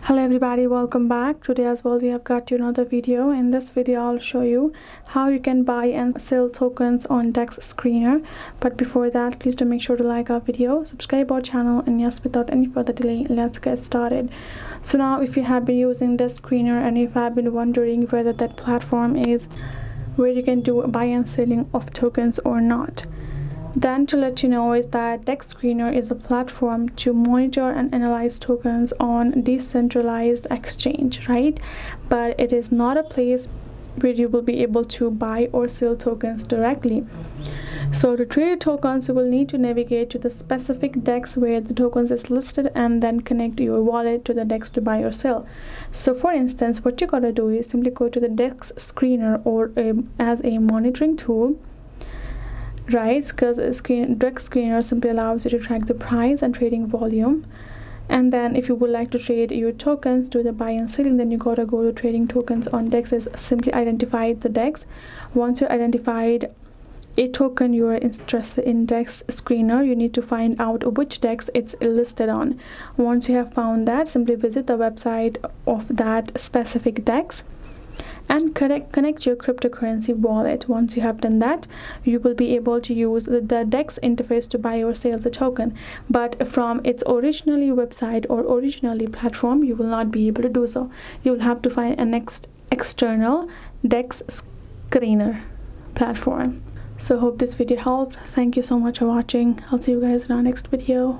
Hello everybody, welcome back. Today as well we have got you another video. In this video I'll show you how you can buy and sell tokens on Dex Screener. But before that, please do make sure to like our video, subscribe our channel, and yes, without any further delay, let's get started. So now, if you have been using Dex Screener and if you have been wondering whether that platform is where you can do buy and selling of tokens or not, then to let you know is that Dex Screener is a platform to monitor and analyze tokens on decentralized exchange, right? But it is not a place where you will be able to buy or sell tokens directly. So to trade tokens, you will need to navigate to the specific DEX where the tokens is listed and then connect your wallet to the DEX to buy or sell. So for instance, what you gotta do is simply go to the Dex Screener or as a monitoring tool, right? Because Dex Screener simply allows you to track the price and trading volume. And then if you would like to trade your tokens, do the buy and selling, then you gotta go to trading tokens on Dex. Is simply identify the Dex. Once you identified a token you are interested in Dex Screener, you need to find out which Dex it's listed on. Once you have found that, simply visit the website of that specific Dex and connect your cryptocurrency wallet. Once you have done that, you will be able to use the Dex interface to buy or sell the token. But from its originally website or originally platform, you will not be able to do so. You will have to find a next external Dex Screener platform. So hope this video helped. Thank you so much for watching. I'll see you guys in our next video.